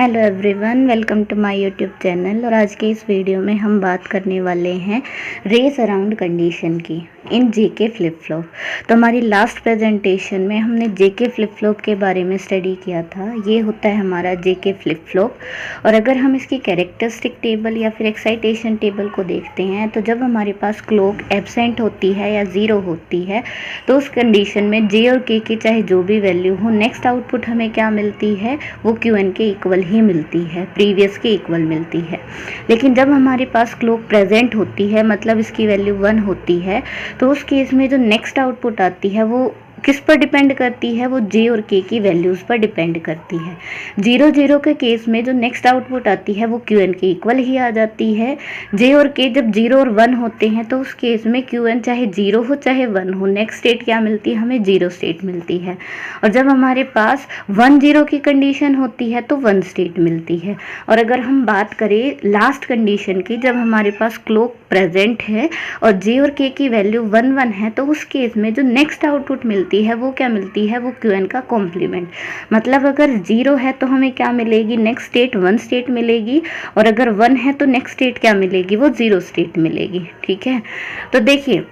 Hello everyone, welcome to my YouTube channel. और आज के इस वीडियो में हम बात करने वाले हैं रेस अराउंड कंडीशन की इन जेके फ्लिप फ्लॉप। तो हमारी लास्ट प्रेजेंटेशन में हमने जेके फ्लिप फ्लॉप के बारे में स्टडी किया था। ये होता है हमारा जेके फ्लिप फ्लॉप। और अगर हम इसकी कैरेक्टरिस्टिक टेबल या फिर एक्साइटेशन टेबल को देखते हैं तो जब हमारे पास क्लॉक एब्सेंट होती है या ज़ीरो होती है तो उस कंडीशन में जे और के की चाहे जो भी वैल्यू हो, नेक्स्ट आउटपुट हमें क्या मिलती है, वो क्यू एन के इक्वल ही मिलती है, प्रीवियस के इक्वल मिलती है। लेकिन जब हमारे पास क्लॉक प्रेजेंट होती है, मतलब इसकी वैल्यू 1 होती है, तो उस केस में जो नेक्स्ट आउटपुट आती है वो किस पर डिपेंड करती है, वो जे और के की वैल्यूज़ पर डिपेंड करती है। 0 के केस में जो नेक्स्ट आउटपुट आती है वो क्यू एन के इक्वल ही आ जाती है। जे और के जब 0 और 1 होते हैं तो उस केस में क्यू एन चाहे 0 हो चाहे 1 हो, नेक्स्ट स्टेट क्या मिलती है, हमें 0 स्टेट मिलती है। और जब हमारे पास 1-0 की कंडीशन होती है तो 1 स्टेट मिलती है। और अगर हम बात करें लास्ट कंडीशन की, जब हमारे पास क्लॉक प्रेजेंट है और जे और के की वैल्यू 1-1 है, तो उस केस में जो नेक्स्ट आउटपुट मिलती है वो क्या मिलती है, वो क्यू एन का कॉम्प्लीमेंट। मतलब अगर 0 है तो हमें क्या मिलेगी, नेक्स्ट स्टेट 1 स्टेट मिलेगी। और अगर 1 है तो नेक्स्ट स्टेट क्या मिलेगी, वो 0 स्टेट मिलेगी। ठीक है, तो देखिए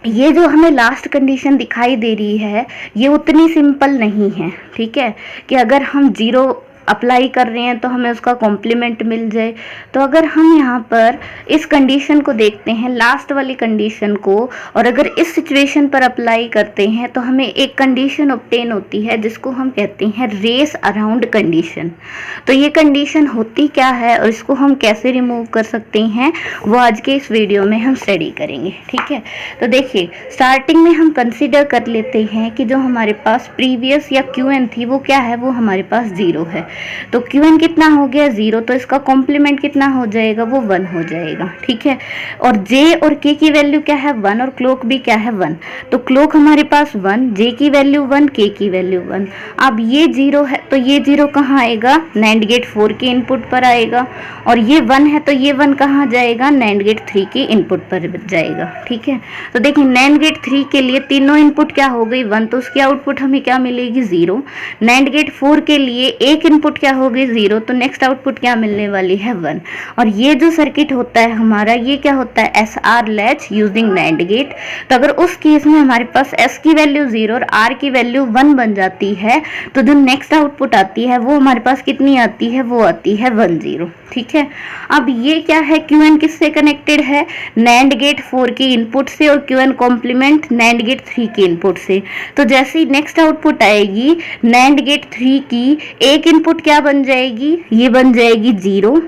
ये जो हमें लास्ट कंडीशन दिखाई दे रही है ये उतनी सिंपल नहीं है। ठीक है, कि अगर हम 0 अप्लाई कर रहे हैं तो हमें उसका कॉम्प्लीमेंट मिल जाए। तो अगर हम यहाँ पर इस कंडीशन को देखते हैं, लास्ट वाली कंडीशन को, और अगर इस सिचुएशन पर अप्लाई करते हैं तो हमें एक कंडीशन ऑब्टेन होती है जिसको हम कहते हैं रेस अराउंड कंडीशन। तो ये कंडीशन होती क्या है और इसको हम कैसे रिमूव कर सकते हैं, वो आज के इस वीडियो में हम स्टडी करेंगे। ठीक है, तो देखिए स्टार्टिंग में हम कंसिडर कर लेते हैं कि जो हमारे पास प्रीवियस या क्यू एन थी वो क्या है, वो हमारे पास 0 है। तो क्यू एन कितना हो गया, 0, तो इसका कॉम्प्लीमेंट कितना हो जाएगा, वो 1 हो जाएगा। ठीक है, और जे और के की वैल्यू क्या है, 1, और क्लॉक भी क्या है, 1। तो क्लॉक हमारे पास 1, जे की वैल्यू 1, के की वैल्यू 1। अब ये 0 है तो ये 0 कहाँ आएगा, नैंड गेट 4 के इनपुट पर आएगा। और ये 1 है तो ये 1 कहाँ जाएगा, नैंड गेट 3 के इनपुट पर जाएगा। ठीक है, तो देखिए नैंड गेट 3 के लिए तीनों इनपुट क्या हो गई, 1, तो उसकी आउटपुट हमें क्या मिलेगी, 0। नैंड गेट 4 के लिए एक इनपुट क्या हो गई, 0, तो नेक्स्ट आउटपुट क्या मिलने वाली है, 1। और ये जो सर्किट होता है हमारा, ये क्या होता है, S R latch using NAND gate. तो अगर उस केस में हमारे पास एस की वैल्यू 0 और आर की वैल्यू 1 बन जाती है तो जो नेक्स्ट आउटपुट आती है वो हमारे पास कितनी आती है, वो आती है 1-0। ठीक है, अब ये क्या है, क्यू एन किससे कनेक्टेड है, नैंड गेट 4 की इनपुट से, और Q N complement NAND gate 3 की इनपुट से। तो जैसे ही नेक्स्ट आउटपुट आएगी, नैंड गेट 3 की एक इनपुट क्या बन जाएगी, ये बन जाएगी 0,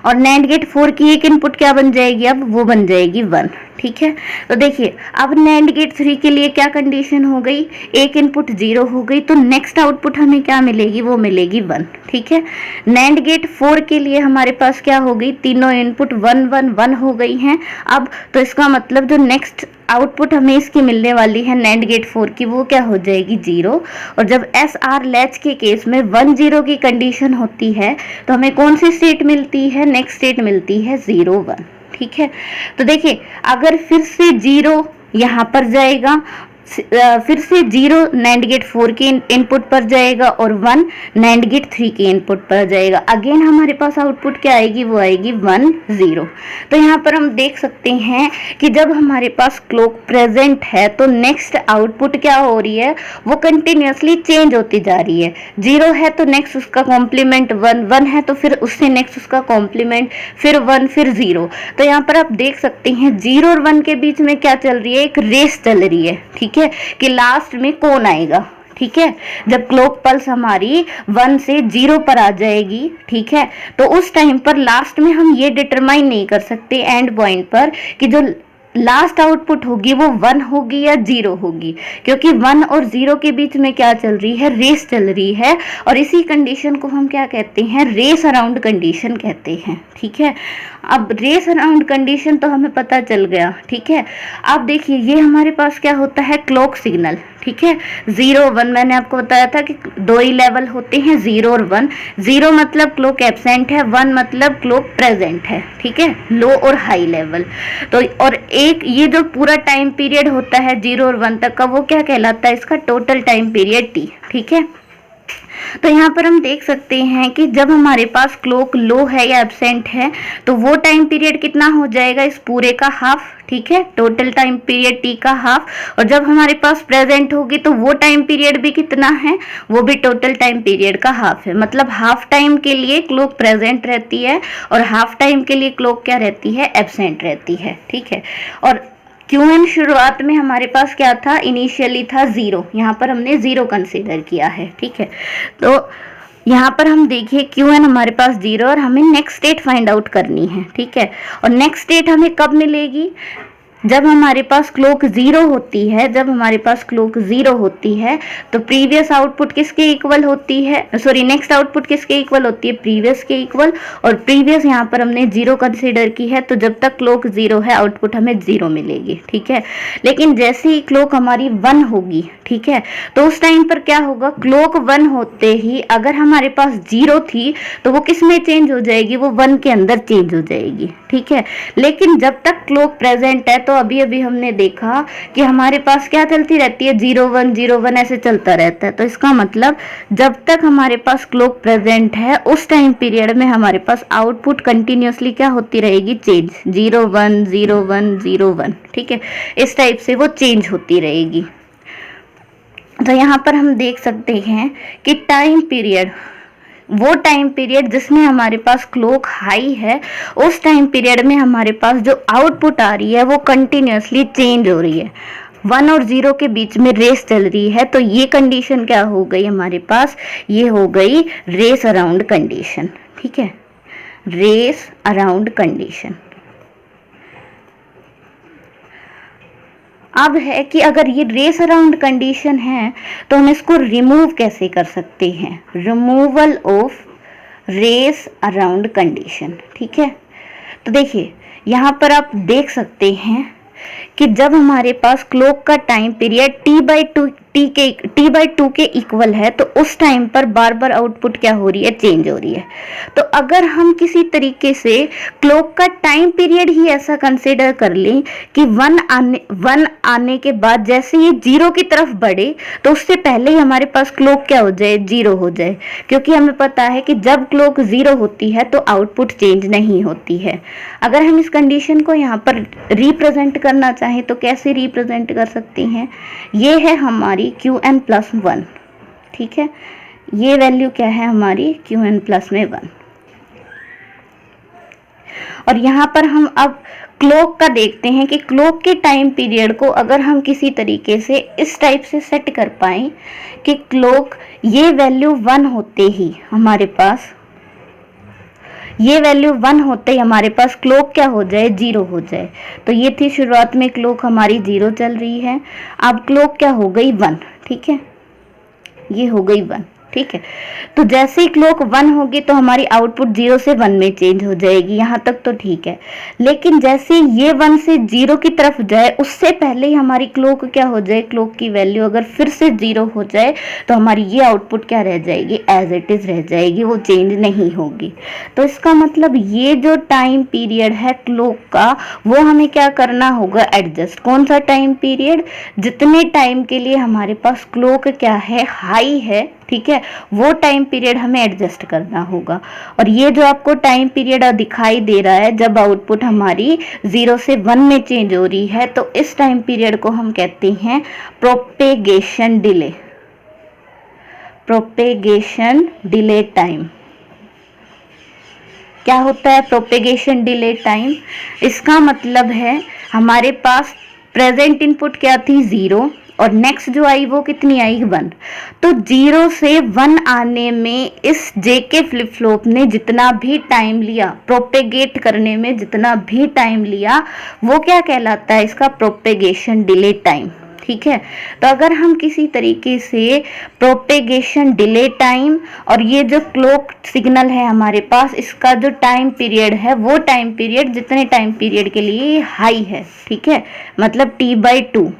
और नैंड गेट 4 की एक इनपुट क्या बन जाएगी, अब वो बन जाएगी 1। ठीक है, तो देखिए अब नैंड गेट 3 के लिए क्या कंडीशन हो गई, एक इनपुट 0 हो गई, तो नेक्स्ट आउटपुट हमें क्या मिलेगी, वो मिलेगी 1। ठीक है, नैंड गेट 4 के लिए हमारे पास क्या हो गई, तीनों इनपुट 1-1-1 हो गई हैं। अब तो इसका मतलब जो नेक्स्ट आउटपुट हमें इसकी मिलने वाली है नैंड गेट 4 की, वो क्या हो जाएगी, 0। और जब एस आर लैच के केस में 1-0 की कंडीशन होती है तो हमें कौन सी स्टेट मिलती है, नेक्स्ट स्टेट मिलती है 0-1। ठीक है, तो देखिए अगर फिर से 0 यहाँ पर जाएगा, फिर से 0 नैंड गेट 4 के इनपुट पर जाएगा और 1 नैंड गेट 3 के इनपुट पर जाएगा, अगेन हमारे पास आउटपुट क्या आएगी, वो आएगी 1-0। तो यहाँ पर हम देख सकते हैं कि जब हमारे पास क्लॉक प्रेजेंट है तो नेक्स्ट आउटपुट क्या हो रही है, वो कंटिन्यूसली चेंज होती जा रही है। 0 है तो नेक्स्ट उसका कॉम्प्लीमेंट 1, 1 है तो फिर उससे नेक्स्ट उसका कॉम्प्लीमेंट, फिर 1, फिर 0। तो यहाँ पर आप देख सकते हैं 0 और 1 के बीच में क्या चल रही है, एक रेस चल रही है। ठीक है, कि लास्ट में कौन आएगा। ठीक है, जब क्लॉक पल्स हमारी 1 से 0 पर आ जाएगी, ठीक है, तो उस टाइम पर लास्ट में हम ये डिटरमाइन नहीं कर सकते एंड पॉइंट पर कि जो लास्ट आउटपुट होगी वो 1 होगी या 0 होगी, क्योंकि 1 और 0 के बीच में क्या चल रही है, रेस चल रही है। और इसी कंडीशन को हम क्या कहते हैं, रेस अराउंड कंडीशन कहते हैं। ठीक है, अब रेस अराउंड कंडीशन तो हमें पता चल गया। ठीक है, अब देखिए ये हमारे पास क्या होता है, क्लॉक सिग्नल। ठीक है, 0-1 मैंने आपको बताया था कि 2 ही लेवल होते हैं, 0 और 1। 0 मतलब क्लॉक एब्सेंट है, 1 मतलब क्लॉक प्रेजेंट है। ठीक है, लो और हाई लेवल। तो और एक ये जो पूरा टाइम पीरियड होता है 0 और 1 तक का, वो क्या कहलाता है, इसका टोटल टाइम पीरियड T। ठीक है, तो यहाँ पर हम देख सकते हैं कि जब हमारे पास क्लॉक लो है या एब्सेंट है तो वो टाइम पीरियड कितना हो जाएगा, इस पूरे का हाफ, ठीक है, टोटल टाइम पीरियड टी का हाफ। और जब हमारे पास प्रेजेंट होगी तो वो टाइम पीरियड भी कितना है, वो भी टोटल टाइम पीरियड का हाफ है। मतलब हाफ टाइम के लिए क्लॉक प्रेजेंट रहती है और हाफ टाइम के लिए क्लॉक क्या रहती है, एब्सेंट रहती है, ठीक है। और क्यूएन शुरुआत में हमारे पास क्या था, इनिशियली था 0, यहाँ पर हमने 0 कंसीडर किया है, ठीक है। तो यहाँ पर हम देखिए क्यूएन हमारे पास 0 और हमें नेक्स्ट स्टेट फाइंड आउट करनी है, ठीक है। और नेक्स्ट स्टेट हमें कब मिलेगी, जब हमारे पास क्लॉक 0 होती है। जब हमारे पास क्लॉक 0 होती है तो प्रीवियस आउटपुट किसके इक्वल होती है, सॉरी नेक्स्ट आउटपुट किसके इक्वल होती है, प्रीवियस के इक्वल। और प्रीवियस यहाँ पर हमने 0 कंसीडर की है, तो जब तक क्लॉक 0 है आउटपुट हमें 0 मिलेगी, ठीक है। लेकिन जैसे ही क्लॉक हमारी 1 होगी, ठीक है, तो उस टाइम पर क्या होगा, क्लॉक 1 होते ही अगर हमारे पास 0 थी तो वो किस में चेंज हो जाएगी, वो 1 के अंदर चेंज हो जाएगी, ठीक है। लेकिन जब तक क्लॉक प्रेजेंट है, तो अभी अभी हमने देखा कि हमारे पास क्या चलती रहती है, 0 1 ऐसे चलता रहता है। तो इसका मतलब जब तक हमारे पास क्लॉक प्रेजेंट है उस टाइम पीरियड में हमारे पास आउटपुट कंटिन्यूअसली क्या होती रहेगी, चेंज, 0 1 0 1 0 1, ठीक है। इस टाइप से वो चेंज होती रहेगी। तो यहाँ पर हम देख सकते हैं कि टाइम पीरियड, वो टाइम पीरियड जिसमें हमारे पास क्लॉक हाई है, उस टाइम पीरियड में हमारे पास जो आउटपुट आ रही है वो कंटिन्यूअसली चेंज हो रही है। 1 और 0 के बीच में रेस चल रही है। तो ये कंडीशन क्या हो गई हमारे पास, ये हो गई रेस अराउंड कंडीशन, ठीक है, रेस अराउंड कंडीशन। अब है कि अगर ये रेस अराउंड कंडीशन है तो हम इसको रिमूव कैसे कर सकते हैं, removal of race around condition, ठीक है। तो देखिए यहाँ पर आप देख सकते हैं कि जब हमारे पास क्लॉक का टाइम पीरियड t/2 के इक्वल है तो उस टाइम पर बार बार आउटपुट क्या हो रही है, चेंज हो रही है। तो अगर हम किसी तरीके से क्लॉक का टाइम पीरियड ही ऐसा कंसीडर कर लें कि 1 आने के बाद जैसे ये 0 की तरफ बढ़े तो उससे पहले ही हमारे पास क्लॉक क्या हो जाए, 0 हो जाए, क्योंकि हमें पता है कि जब क्लॉक 0 होती है तो आउटपुट चेंज नहीं होती है। अगर हम इस कंडीशन को यहाँ पर रिप्रेजेंट करना चाहें तो कैसे रिप्रेजेंट कर सकते हैं, ये है हमारी Qn+1, ठीक है, ये वैल्यू क्या है हमारी Qn+ में 1। और यहाँ पर हम अब क्लॉक का देखते हैं कि क्लॉक के टाइम पीरियड को अगर हम किसी तरीके से इस टाइप से सेट कर पाएं कि क्लॉक ये वैल्यू 1 होते ही हमारे पास, ये वैल्यू 1 होते ही हमारे पास क्लॉक क्या हो जाए, 0 हो जाए। तो ये थी शुरुआत में क्लॉक हमारी 0 चल रही है, अब क्लॉक क्या हो गई 1, ठीक है, ये हो गई 1, ठीक है। तो जैसे ही क्लॉक 1 होगी तो हमारी आउटपुट 0 से 1 में चेंज हो जाएगी, यहाँ तक तो ठीक है। लेकिन जैसे ये 1 से 0 की तरफ जाए उससे पहले ही हमारी क्लॉक क्या हो जाए, क्लॉक की वैल्यू अगर फिर से 0 हो जाए तो हमारी ये आउटपुट क्या रह जाएगी, एज इट इज रह जाएगी, वो चेंज नहीं होगी। तो इसका मतलब ये जो टाइम पीरियड है क्लॉक का वो हमें क्या करना होगा, एडजस्ट। कौन सा टाइम पीरियड, जितने टाइम के लिए हमारे पास क्लॉक क्या है, हाई है, ठीक है, वो टाइम पीरियड हमें एडजस्ट करना होगा। और ये जो आपको टाइम पीरियड दिखाई दे रहा है जब आउटपुट हमारी 0 से 1 में चेंज हो रही है, तो इस टाइम पीरियड को हम कहते हैं propagation delay, propagation delay time. क्या होता है प्रोपेगेशन डिले टाइम, इसका मतलब है हमारे पास प्रेजेंट इनपुट क्या थी, 0, और नेक्स्ट जो आई वो कितनी आई, 1। तो 0 से 1 आने में इस जेके फ्लिप फ्लॉप ने जितना भी टाइम लिया, प्रोपेगेट करने में जितना भी टाइम लिया, वो क्या कहलाता है, इसका प्रोपेगेशन डिले टाइम, ठीक है। तो अगर हम किसी तरीके से प्रोपेगेशन डिले टाइम और ये जो क्लॉक सिग्नल है हमारे पास, इसका जो टाइम पीरियड है वो टाइम पीरियड जितने टाइम पीरियड के लिए हाई है, ठीक है, मतलब t/2,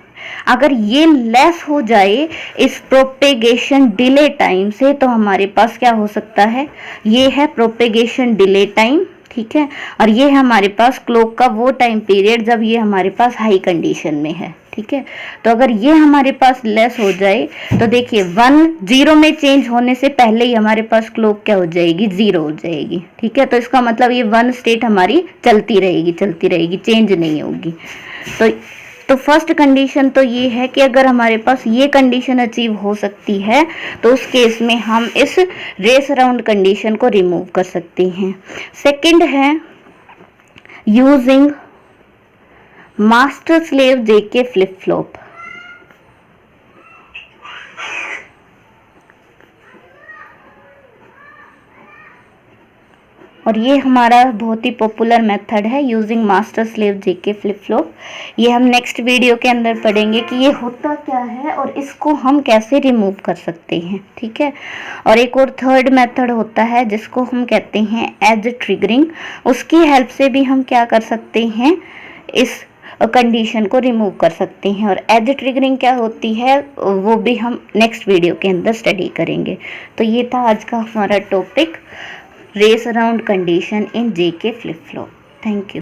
अगर ये लेस हो जाए इस प्रोपेगेशन डिले टाइम से तो हमारे पास क्या हो सकता है, ये है प्रोपेगेशन डिले टाइम, ठीक है। और ये हमारे पास क्लॉक का वो टाइम पीरियड जब ये हमारे पास हाई कंडीशन में है, ठीक है। तो अगर ये हमारे पास लेस हो जाए तो देखिए 1 0 में चेंज होने से पहले ही हमारे पास क्लॉक क्या हो जाएगी, 0 हो जाएगी। ठीक है, तो इसका मतलब ये 1 स्टेट हमारी चलती रहेगी, चेंज नहीं होगी। तो फर्स्ट कंडीशन तो ये है कि अगर हमारे पास ये कंडीशन अचीव हो सकती है तो उस केस में हम इस रेस अराउंड कंडीशन को रिमूव कर सकते हैं। सेकंड है यूजिंग मास्टर स्लेव जेके फ्लिप फ्लॉप। और ये हमारा बहुत ही पॉपुलर मेथड है यूजिंग मास्टर स्लेव जेके फ्लिप फ्लॉप। ये हम नेक्स्ट वीडियो के अंदर पढ़ेंगे कि ये होता क्या है और इसको हम कैसे रिमूव कर सकते हैं। ठीक है, और एक और थर्ड मेथड होता है जिसको हम कहते हैं एज ट्रिगरिंग। उसकी हेल्प से भी हम क्या कर सकते हैं, इस कंडीशन को रिमूव कर सकते हैं। और एज ट्रिगरिंग क्या होती है वो भी हम नेक्स्ट वीडियो के अंदर स्टडी करेंगे। तो ये था आज का हमारा topic, race around condition in JK flip flop. Thank you.